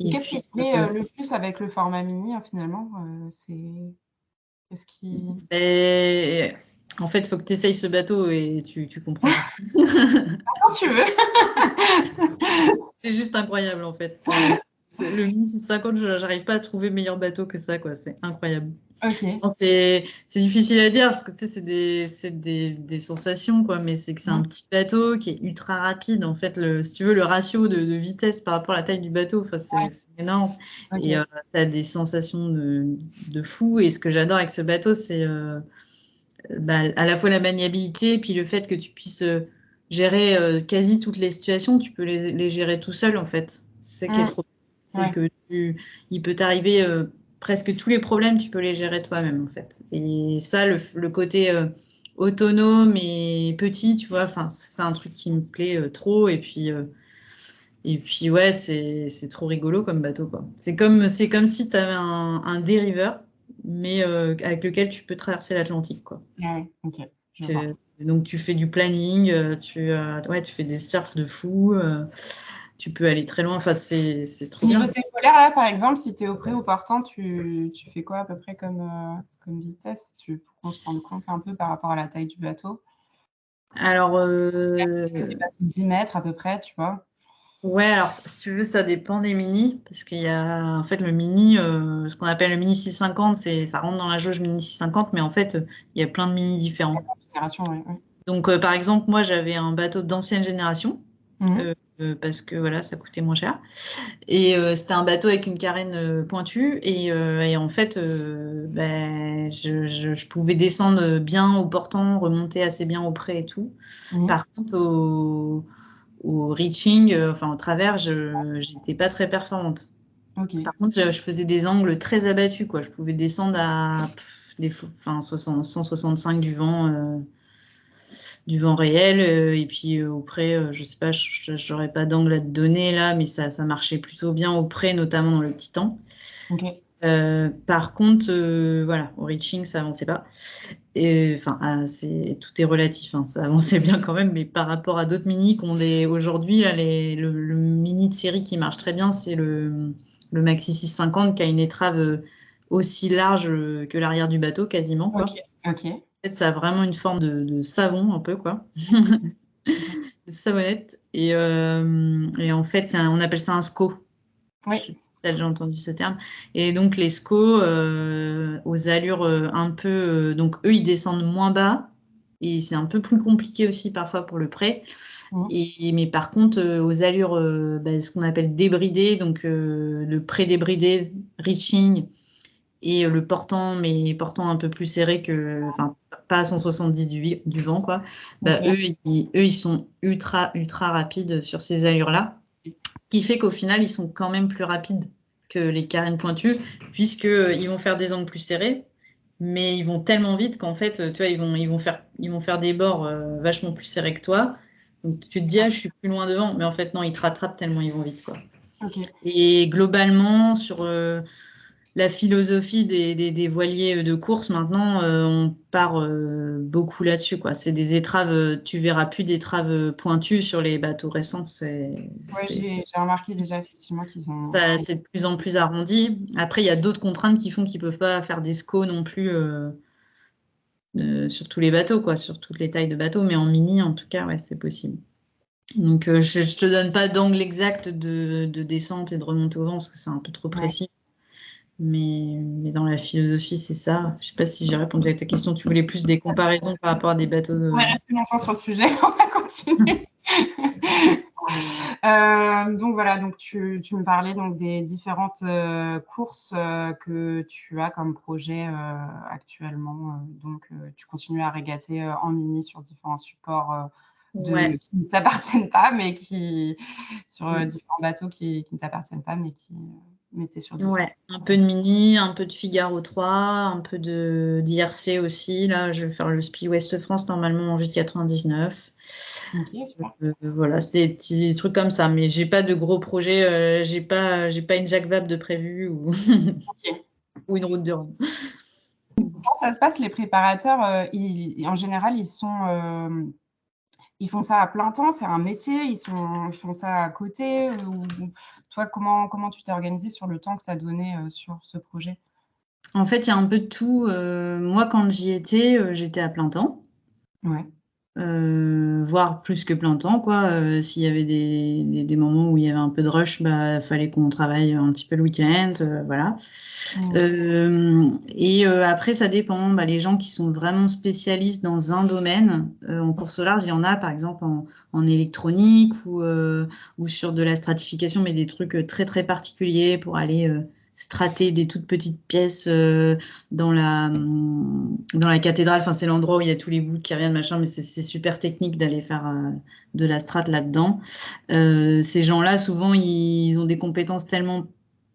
Et Qu'est-ce qui puis, te plaît le plus avec le format mini, finalement? Qu'est-ce qui en fait, il faut que tu essayes ce bateau et tu comprendras. quand tu veux. C'est juste incroyable, en fait. Le Mini 650, j'arrive pas à trouver meilleur bateau que ça, quoi. C'est incroyable. OK. Non, c'est difficile à dire parce que tu sais, c'est des sensations, quoi. Mais c'est que c'est un Mmh. petit bateau qui est ultra rapide. En fait, si tu veux, le ratio de vitesse par rapport à la taille du bateau, enfin, c'est énorme. Et OK. tu as des sensations de fou. Et ce que j'adore avec ce bateau, c'est à la fois la maniabilité et puis le fait que tu puisses gérer quasi toutes les situations. Tu peux les gérer tout seul, en fait. C'est ça qui est Mmh. trop. C'est Ouais. que il peut t'arriver presque tous les problèmes, tu peux les gérer toi-même, en fait. Et ça, le côté autonome et petit, tu vois, enfin, c'est un truc qui me plaît trop. Et puis ouais, c'est trop rigolo comme bateau, quoi. C'est comme si tu avais un dériveur, mais avec lequel tu peux traverser l'Atlantique, quoi. Ah ouais, OK, je vois. Donc tu fais du planning, tu fais des surfs de fou, tu peux aller très loin. Enfin, c'est trop Niveau bien. técolaire, là, par exemple, si tu es au pré ou partant, tu fais quoi à peu près comme vitesse? Pour qu'on se rende compte un peu par rapport à la taille du bateau? Alors, Des bateaux de 10 mètres à peu près, tu vois? ouais, alors si tu veux, ça dépend des mini, parce qu'il y a en fait le mini, ce qu'on appelle le mini 650, ça rentre dans la jauge mini 650, mais en fait, il y a plein de mini différents. Génération, ouais, ouais. Donc, par exemple, moi, j'avais un bateau d'ancienne génération, Mmh. parce que voilà, ça coûtait moins cher. Et c'était un bateau avec une carène pointue, et en fait, je pouvais descendre bien au portant, remonter assez bien au pré et tout. Mmh. Par contre, au reaching, enfin au travers, j'étais pas très performante. OK. Par contre, je faisais des angles très abattus, quoi. Je pouvais descendre à enfin, 165 du vent réel, et puis auprès, je sais pas, j'aurais pas d'angle à te donner là, mais ça marchait plutôt bien auprès, notamment dans le Titan. OK. Par contre, voilà, au reaching, ça avançait pas. Et enfin, tout est relatif, hein, ça avançait bien quand même, mais par rapport à d'autres mini qu'on est aujourd'hui, là, le mini de série qui marche très bien, c'est le Maxi 650 qui a une étrave aussi large que l'arrière du bateau, quasiment, quoi. OK. OK. En fait, ça a vraiment une forme de savon, un peu, quoi. De savonnette. Et en fait, on appelle ça un SCO. Je sais Oui. pas si tu as déjà entendu ce terme. Et donc, les SCO, aux allures un peu. Donc, eux, ils descendent moins bas. Et c'est un peu plus compliqué aussi parfois pour le prêt. Mmh. Mais par contre, aux allures, ce qu'on appelle débridé, donc le pré-débridé, reaching, et le portant, mais portant un peu plus serré enfin, pas à 170 du vent, quoi. OK. Eux, ils sont ultra, ultra rapides sur ces allures-là. Ce qui fait qu'au final, ils sont quand même plus rapides que les carènes pointues, puisqu'ils vont faire des angles plus serrés, mais ils vont tellement vite qu'en fait, tu vois, ils vont faire des bords vachement plus serrés que toi. Donc tu te dis, ah, je suis plus loin devant, mais en fait, non, ils te rattrapent tellement ils vont vite, quoi. OK. Et globalement, sur la philosophie des voiliers de course, maintenant, on part beaucoup là-dessus, quoi. C'est des étraves, tu verras plus d'étraves pointues sur les bateaux récents. Ouais, j'ai remarqué déjà effectivement qu'ils ont C'est de plus en plus arrondi. Après, il y a d'autres contraintes qui font qu'ils peuvent pas faire des SCO non plus sur tous les bateaux, quoi, sur toutes les tailles de bateaux, mais en mini, en tout cas, ouais, c'est possible. Donc, je te donne pas d'angle exact de descente et de remontée au vent parce que c'est un peu trop ouais. précis. Mais dans la philosophie, c'est ça. Je sais pas si j'ai répondu à ta question. Tu voulais plus des comparaisons par rapport à des bateaux On va rester longtemps sur le sujet, on va continuer. Donc voilà, donc tu me parlais donc des différentes courses que tu as comme projet actuellement. Donc tu continues à régater en mini sur différents supports Ouais. qui ne t'appartiennent pas, mais sur Mm. différents bateaux qui ne t'appartiennent pas, mais qui mettaient sur différents. Ouais, un peu de Mini, un peu de Figaro 3, un peu d'IRC aussi. Là, je vais faire le SPI Ouest France normalement en J99. Ok, super. Voilà, c'est des petits trucs comme ça. Mais j'ai pas de gros projets. J'ai pas une Jacques Vabre de prévu ou, Ok. ou une route de Rome. Comment ça se passe, les préparateurs en général, ils font ça à plein temps, c'est un métier, ils font ça à côté ou Toi, comment tu t'es organisé sur le temps que tu as donné sur ce projet? En fait, il y a un peu de tout. Moi, quand j'y étais, j'étais à plein temps. Ouais. Voire plus que plein temps, quoi. S'il y avait des moments où il y avait un peu de rush, bah, fallait qu'on travaille un petit peu le week-end, voilà. Et après, ça dépend. Bah, les gens qui sont vraiment spécialistes dans un domaine, en course au large, il y en a, par exemple, en électronique ou sur de la stratification, mais des trucs très, très particuliers pour aller strater des toutes petites pièces dans la cathédrale. Enfin, c'est l'endroit où il y a tous les bouts qui reviennent, machin, mais c'est super technique d'aller faire de la strat là-dedans. Ces gens-là, souvent, ils ont des compétences tellement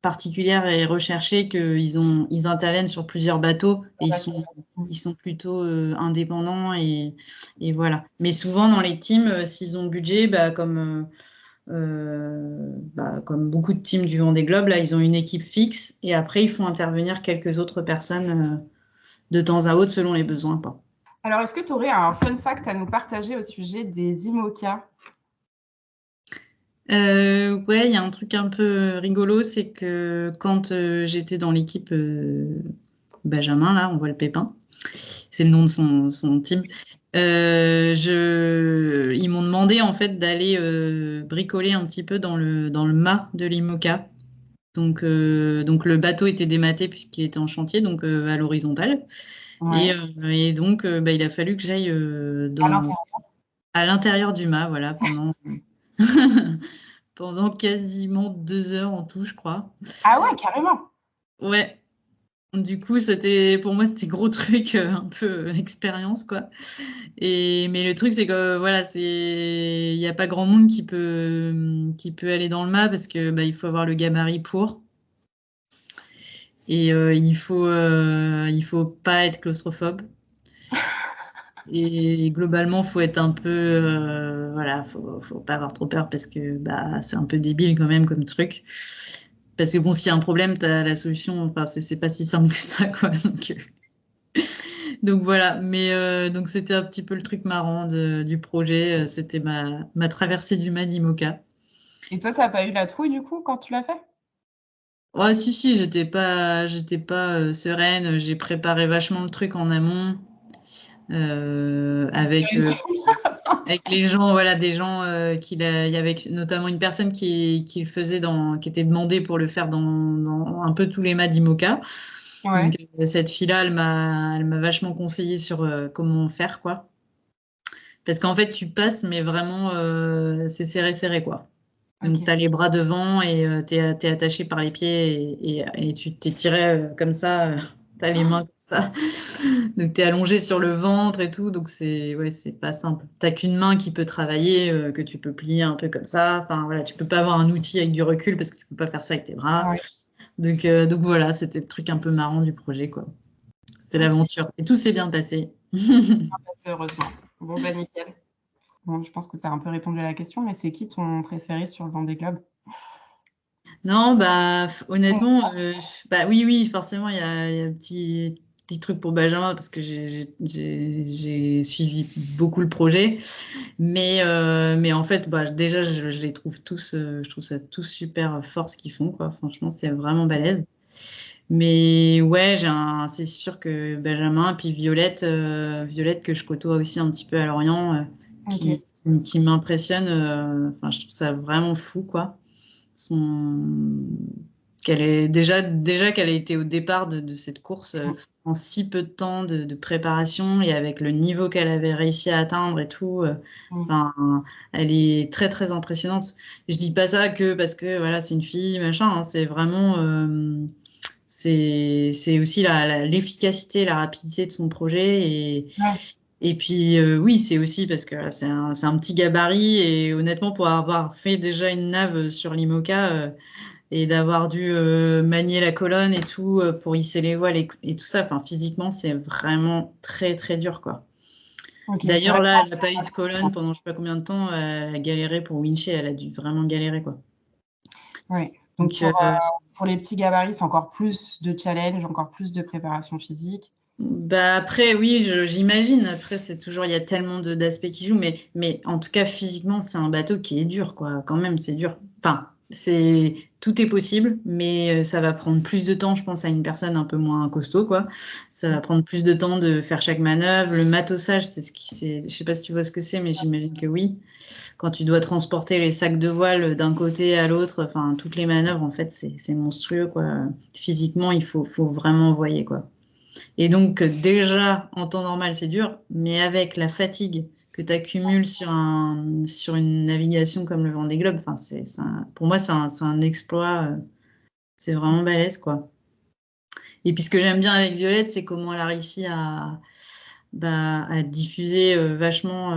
particulières et recherchées qu'ils interviennent sur plusieurs bateaux et ils sont plutôt indépendants et voilà. Mais souvent, dans les teams, s'ils ont le budget, comme beaucoup de teams du Vendée Globe, là, ils ont une équipe fixe et après, ils font intervenir quelques autres personnes de temps à autre selon les besoins, quoi. Alors, est-ce que tu aurais un fun fact à nous partager au sujet des IMOCA? Ouais, il y a un truc un peu rigolo, c'est que quand j'étais dans l'équipe Benjamin, là, on voit le pépin, c'est le nom de son team, ils m'ont demandé en fait d'aller bricoler un petit peu dans le mât de l'IMOCA. Donc le bateau était dématé puisqu'il était en chantier, donc à l'horizontale. Ouais. Et donc il a fallu que j'aille à l'intérieur du mât, voilà, pendant quasiment 2 heures en tout, je crois. Ah ouais, carrément. Ouais. Du coup, pour moi, c'était gros truc, un peu expérience, quoi. Mais le truc, c'est que voilà, il n'y a pas grand monde qui peut aller dans le mât parce que il faut avoir le gabarit pour. Et il faut pas être claustrophobe. Et globalement, faut être un peu, voilà, faut pas avoir trop peur parce que c'est un peu débile quand même comme truc. Parce que bon, s'il y a un problème, tu as la solution. Enfin, c'est pas si simple que ça, quoi. Donc voilà. Mais donc c'était un petit peu le truc marrant du projet. C'était ma traversée du Madimoka. Et toi, tu n'as pas eu la trouille du coup quand tu l'as fait? Oh, si, j'étais pas sereine. J'ai préparé vachement le truc en amont. Avec, Tu euh, réussis. avec les gens, voilà, des gens il y avait notamment une personne qui le faisait qui était demandée pour le faire dans un peu tous les mâts d'IMOCA. Ouais. Donc cette fille-là, elle m'a vachement conseillé sur comment faire, quoi. Parce qu'en fait, tu passes, mais vraiment, c'est serré, serré, quoi. Donc, Ok. tu as les bras devant et tu es attaché par les pieds et tu t'es tiré comme ça. Tu as les mains comme ça. Donc, tu es allongé sur le ventre et tout. Donc, c'est pas simple. Tu qu'une main qui peut travailler, que tu peux plier un peu comme ça. Enfin, voilà, tu peux pas avoir un outil avec du recul parce que tu peux pas faire ça avec tes bras. Ouais. Donc voilà, c'était le truc un peu marrant du projet, quoi. C'est Ok. l'aventure. Et tout s'est bien passé. Heureusement. Bon, bah nickel. Bon, je pense que tu as un peu répondu à la question, mais c'est qui ton préféré sur le Vendée Globe? Non, honnêtement, oui, oui, forcément, il y a un petit truc pour Benjamin parce que j'ai suivi beaucoup le projet. Mais en fait, déjà, je les trouve tous, je trouve ça tous super fort ce qu'ils font, quoi. Franchement, c'est vraiment balèze. Mais ouais, c'est sûr que Benjamin, puis Violette que je côtoie aussi un petit peu à Lorient, Ok. qui m'impressionne. Enfin, je trouve ça vraiment fou, quoi. Son... qu'elle est déjà qu'elle a été au départ de cette course en si peu de temps de préparation et avec le niveau qu'elle avait réussi à atteindre et tout. Mm. Enfin, elle est très très impressionnante. Je dis pas ça que parce que voilà, c'est une fille, machin, hein, c'est vraiment c'est aussi l'efficacité, la rapidité de son projet Ouais. et puis oui, c'est aussi parce que c'est un petit gabarit et honnêtement pour avoir fait déjà une nave sur l'IMOCA et d'avoir dû manier la colonne et tout pour hisser les voiles et tout ça, enfin physiquement c'est vraiment très très dur, quoi. Ok. C'est D'ailleurs vrai que là, elle n'a pas eu de colonne pendant je sais pas combien de temps, elle a galéré pour wincher, elle a dû vraiment galérer, quoi. ouais. Donc Donc pour les petits gabarits, c'est encore plus de challenge, encore plus de préparation physique. après, oui, j'imagine. Après, c'est toujours, il y a tellement d'aspects qui jouent, mais en tout cas, physiquement, c'est un bateau qui est dur, quoi. Quand même, c'est dur. Enfin, Tout est possible, mais ça va prendre plus de temps, je pense, à une personne un peu moins costaud, quoi. Ça va prendre plus de temps de faire chaque manœuvre. Le matossage, je sais pas si tu vois ce que c'est, mais j'imagine que oui. Quand tu dois transporter les sacs de voile d'un côté à l'autre, enfin, toutes les manœuvres, en fait, c'est monstrueux, quoi. Physiquement, faut vraiment envoyer, quoi. Et donc, déjà, en temps normal, c'est dur, mais avec la fatigue que tu accumules sur une navigation comme le Vendée Globe, enfin, pour moi, c'est un exploit, c'est vraiment balèze, quoi. Et puis, ce que j'aime bien avec Violette, c'est comment elle a réussi à diffuser vachement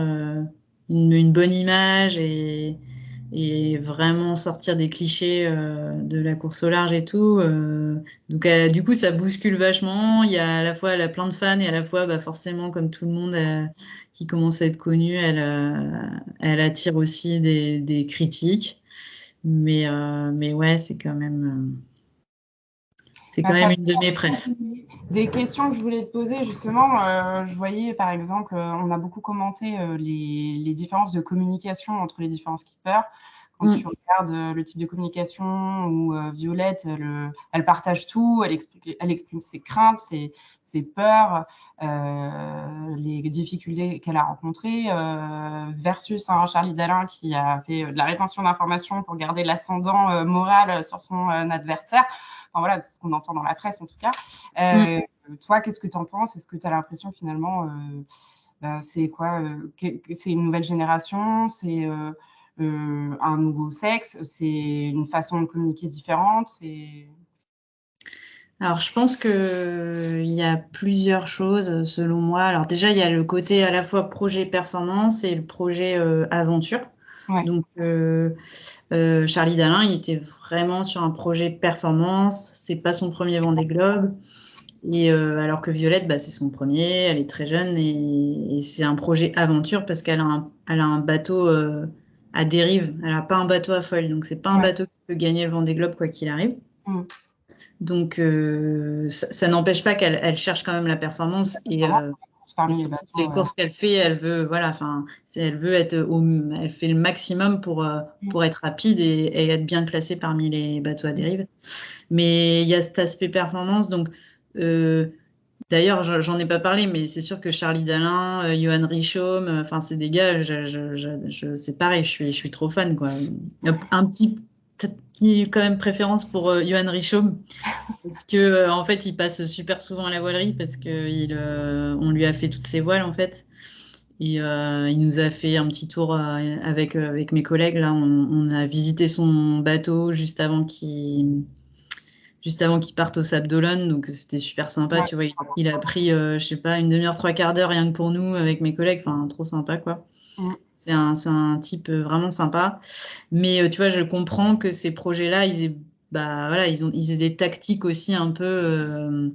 une bonne image et vraiment sortir des clichés de la course au large et tout. Donc, du coup, ça bouscule vachement. Il y a à la fois, elle a plein de fans et à la fois, bah, forcément, comme tout le monde qui commence à être connu, elle attire aussi des critiques. Mais ouais, c'est quand même une de mes préf. Des questions que je voulais te poser, justement, je voyais par exemple, on a beaucoup commenté les différences de communication entre les différents skippers. Quand tu regardes le type de communication où Violette, elle partage tout, elle exprime ses craintes, ses peurs, les difficultés qu'elle a rencontrées, versus Charlie Dalin qui a fait de la rétention d'informations pour garder l'ascendant moral sur son adversaire. Enfin, voilà, c'est ce qu'on entend dans la presse en tout cas. Toi, qu'est-ce que tu en penses? Est-ce que tu as l'impression finalement, c'est quoi? C'est une nouvelle génération? C'est un nouveau sexe? C'est une façon de communiquer différente? Alors, je pense qu'il y a plusieurs choses selon moi. Alors déjà, il y a le côté à la fois projet performance et le projet aventure. Ouais. Donc, Charlie Dalin, il était vraiment sur un projet performance. C'est pas son premier Vendée Globe. Et alors que Violette, bah, c'est son premier. Elle est très jeune et c'est un projet aventure parce qu'elle a un bateau à dérive. Elle n'a pas un bateau à foile. Donc, c'est pas un bateau qui peut gagner le Vendée Globe quoi qu'il arrive. Donc, ça n'empêche pas qu'elle cherche quand même la performance et les courses qu'elle fait, elle veut, voilà, enfin, elle veut elle fait le maximum pour être rapide et être bien classée parmi les bateaux à dérive. Mais il y a cet aspect performance, donc d'ailleurs, j'en ai pas parlé, mais c'est sûr que Charlie Dalin, Johan Richomme, enfin, c'est des gars, c'est pareil, je suis trop fan, quoi. Un petit quand même préférence pour Johan Richomme parce que en fait il passe super souvent à la voilerie parce que on lui a fait toutes ses voiles en fait et il nous a fait un petit tour avec mes collègues là on a visité son bateau juste avant qu'il parte au Sable d'Olonne, donc c'était super sympa, tu vois, il a pris je sais pas une demi-heure, 3/4 d'heure rien que pour nous avec mes collègues, enfin trop sympa quoi. C'est un type vraiment sympa. Mais tu vois, je comprends que ces projets-là, voilà, ils aient des tactiques aussi un peu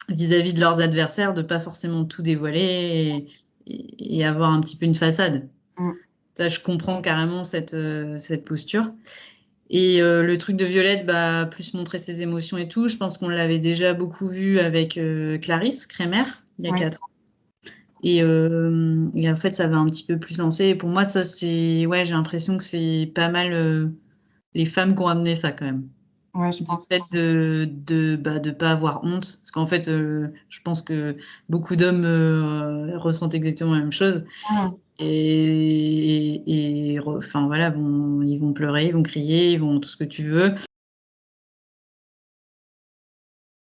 vis-à-vis de leurs adversaires, de pas forcément tout dévoiler et avoir un petit peu une façade. Ça, je comprends carrément cette posture. Et le truc de Violette, bah, plus montrer ses émotions et tout, je pense qu'on l'avait déjà beaucoup vu avec Clarisse Kremer, il y a 4 ans. Et en fait, ça va un petit peu plus lancer. Et pour moi, ça, j'ai l'impression que c'est pas mal les femmes qui ont amené ça quand même. Ouais, je pense. Le fait de pas avoir honte. Parce qu'en fait, je pense que beaucoup d'hommes ressentent exactement la même chose. Enfin voilà, ils vont pleurer, ils vont crier, ils vont tout ce que tu veux.